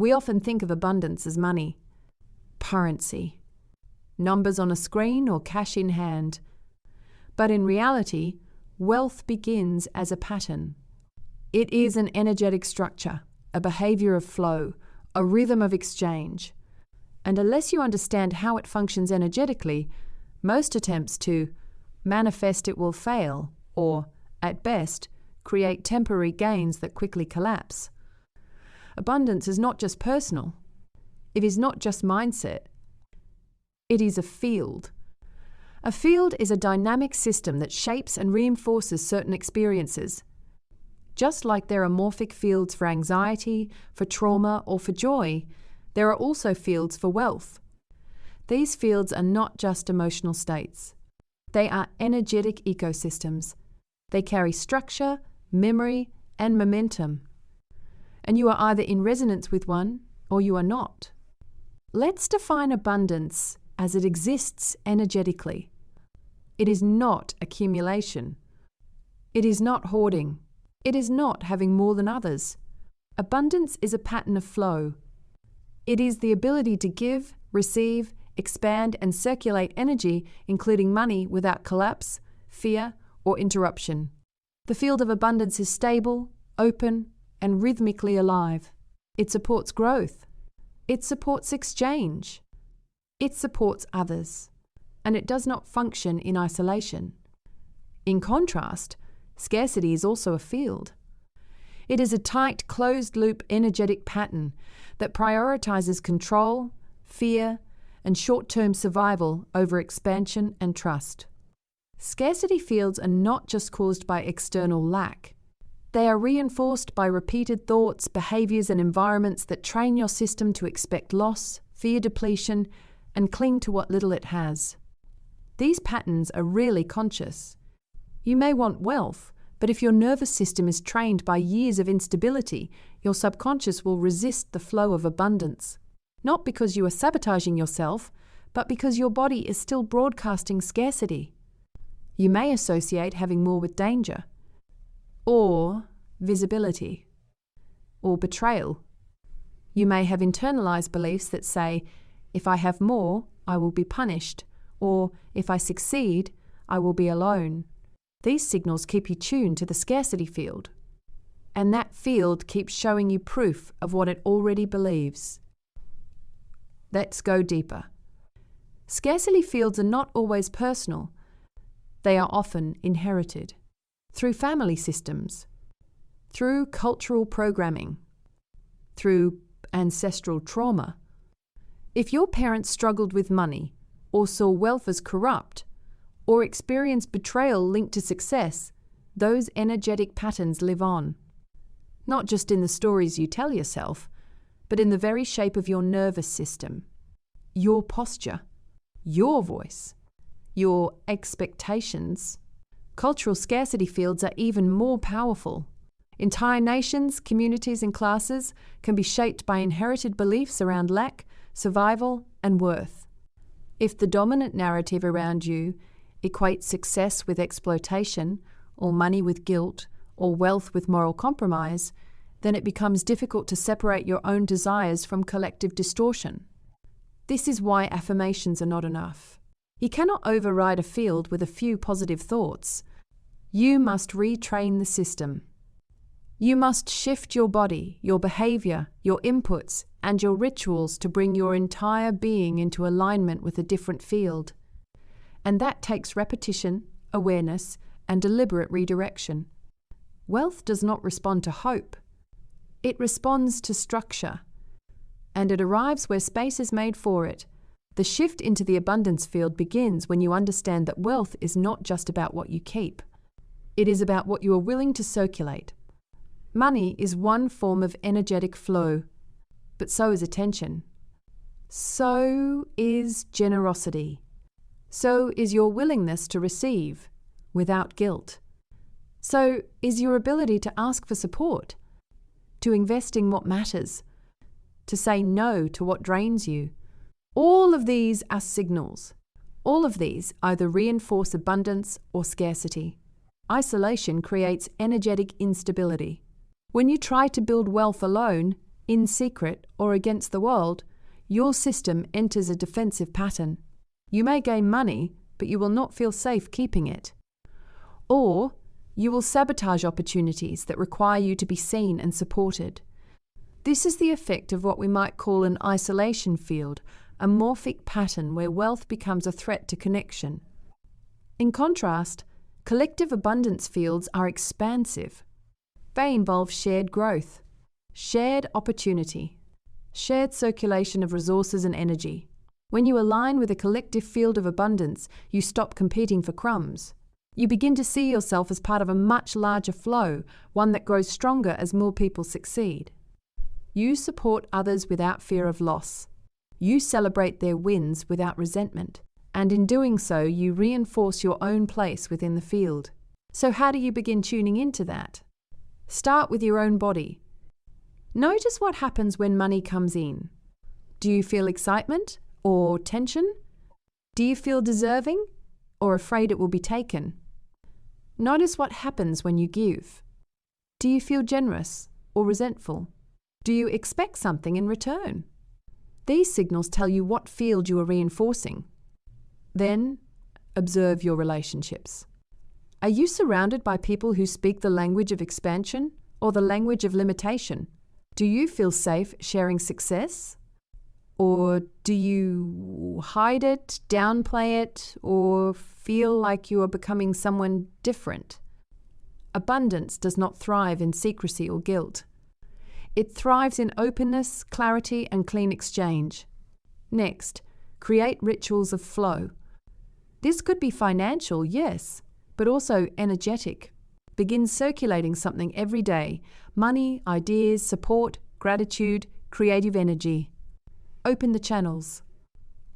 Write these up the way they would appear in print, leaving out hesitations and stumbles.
We often think of abundance as money, currency, numbers on a screen or cash in hand. But in reality, wealth begins as a pattern. It is an energetic structure, a behavior of flow, a rhythm of exchange. And unless you understand how it functions energetically, most attempts to manifest it will fail, or, at best, create temporary gains that quickly collapse. Abundance is not just personal. It is not just mindset. It is a field. A field is a dynamic system that shapes and reinforces certain experiences. Just like there are morphic fields for anxiety, for trauma, or for joy, there are also fields for wealth. These fields are not just emotional states. They are energetic ecosystems. They carry structure, memory, and momentum. And you are either in resonance with one or you are not. Let's define abundance as it exists energetically. It is not accumulation. It is not hoarding. It is not having more than others. Abundance is a pattern of flow. It is the ability to give, receive, expand, and circulate energy, including money, without collapse, fear, or interruption. The field of abundance is stable, open, and rhythmically alive. It supports growth. It supports exchange. It supports others. And it does not function in isolation. In contrast, scarcity is also a field. It is a tight, closed-loop energetic pattern that prioritizes control, fear, and short-term survival over expansion and trust. Scarcity fields are not just caused by external lack. They are reinforced by repeated thoughts, behaviors, and environments that train your system to expect loss, fear depletion, and cling to what little it has. These patterns are rarely conscious. You may want wealth, but if your nervous system is trained by years of instability, your subconscious will resist the flow of abundance. Not because you are sabotaging yourself, but because your body is still broadcasting scarcity. You may associate having more with danger, or visibility, or betrayal. You may have internalized beliefs that say, if I have more, I will be punished, or if I succeed, I will be alone. These signals keep you tuned to the scarcity field, and that field keeps showing you proof of what it already believes. Let's go deeper. Scarcity fields are not always personal. They are often inherited through family systems, through cultural programming, through ancestral trauma. If your parents struggled with money, or saw wealth as corrupt, or experienced betrayal linked to success, those energetic patterns live on. Not just in the stories you tell yourself, but in the very shape of your nervous system, your posture, your voice, your expectations. Cultural scarcity fields are even more powerful. Entire nations, communities, and classes can be shaped by inherited beliefs around lack, survival, and worth. If the dominant narrative around you equates success with exploitation, or money with guilt, or wealth with moral compromise, then it becomes difficult to separate your own desires from collective distortion. This is why affirmations are not enough. You cannot override a field with a few positive thoughts. You must retrain the system. You must shift your body, your behavior, your inputs, and your rituals to bring your entire being into alignment with a different field. And that takes repetition, awareness, and deliberate redirection. Wealth does not respond to hope. It responds to structure. And it arrives where space is made for it. The shift into the abundance field begins when you understand that wealth is not just about what you keep. It is about what you are willing to circulate. Money is one form of energetic flow, but so is attention. So is generosity. So is your willingness to receive without guilt. So is your ability to ask for support, to invest in what matters, to say no to what drains you. All of these are signals. All of these either reinforce abundance or scarcity. Isolation creates energetic instability. When you try to build wealth alone, In secret or against the world, your system enters a defensive pattern. You may gain money, but you will not feel safe keeping it. Or you will sabotage opportunities that require you to be seen and supported. This is the effect of what we might call an isolation field, a morphic pattern where wealth becomes a threat to connection. In contrast, collective abundance fields are expansive. They involve shared growth, shared opportunity, shared circulation of resources and energy. When you align with a collective field of abundance, you stop competing for crumbs. You begin to see yourself as part of a much larger flow, one that grows stronger as more people succeed. You support others without fear of loss. You celebrate their wins without resentment. And in doing so, you reinforce your own place within the field. So how do you begin tuning into that? Start with your own body. Notice what happens when money comes in. Do you feel excitement or tension? Do you feel deserving or afraid it will be taken? Notice what happens when you give. Do you feel generous or resentful? Do you expect something in return? These signals tell you what field you are reinforcing. Then, observe your relationships. Are you surrounded by people who speak the language of expansion or the language of limitation? Do you feel safe sharing success? Or do you hide it, downplay it, or feel like you are becoming someone different? Abundance does not thrive in secrecy or guilt. It thrives in openness, clarity, and clean exchange. Next, create rituals of flow. This could be financial, yes, but also energetic. Begin circulating something every day: money, ideas, support, gratitude, creative energy. Open the channels.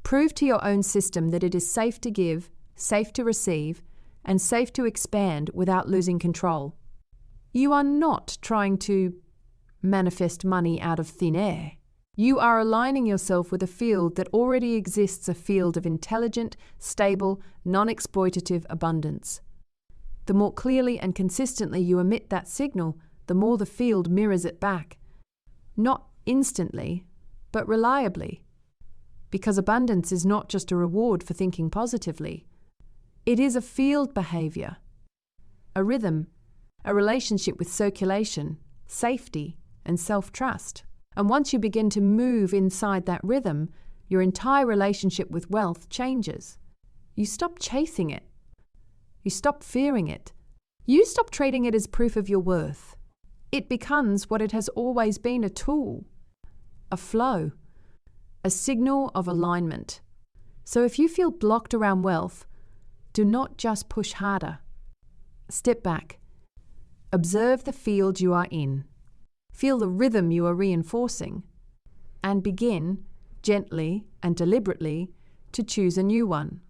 Prove to your own system that it is safe to give, safe to receive, and safe to expand without losing control. You are not trying to manifest money out of thin air. You are aligning yourself with a field that already exists, a field of intelligent, stable, non-exploitative abundance. The more clearly and consistently you emit that signal, the more the field mirrors it back. Not instantly, but reliably. Because abundance is not just a reward for thinking positively. It is a field behavior, a rhythm, a relationship with circulation, safety, and self-trust. And once you begin to move inside that rhythm, your entire relationship with wealth changes. You stop chasing it. You stop fearing it. You stop treating it as proof of your worth. It becomes what it has always been: a tool, a flow, a signal of alignment. So if you feel blocked around wealth, do not just push harder. Step back. Observe the field you are in. Feel the rhythm you are reinforcing. And begin, gently and deliberately, to choose a new one.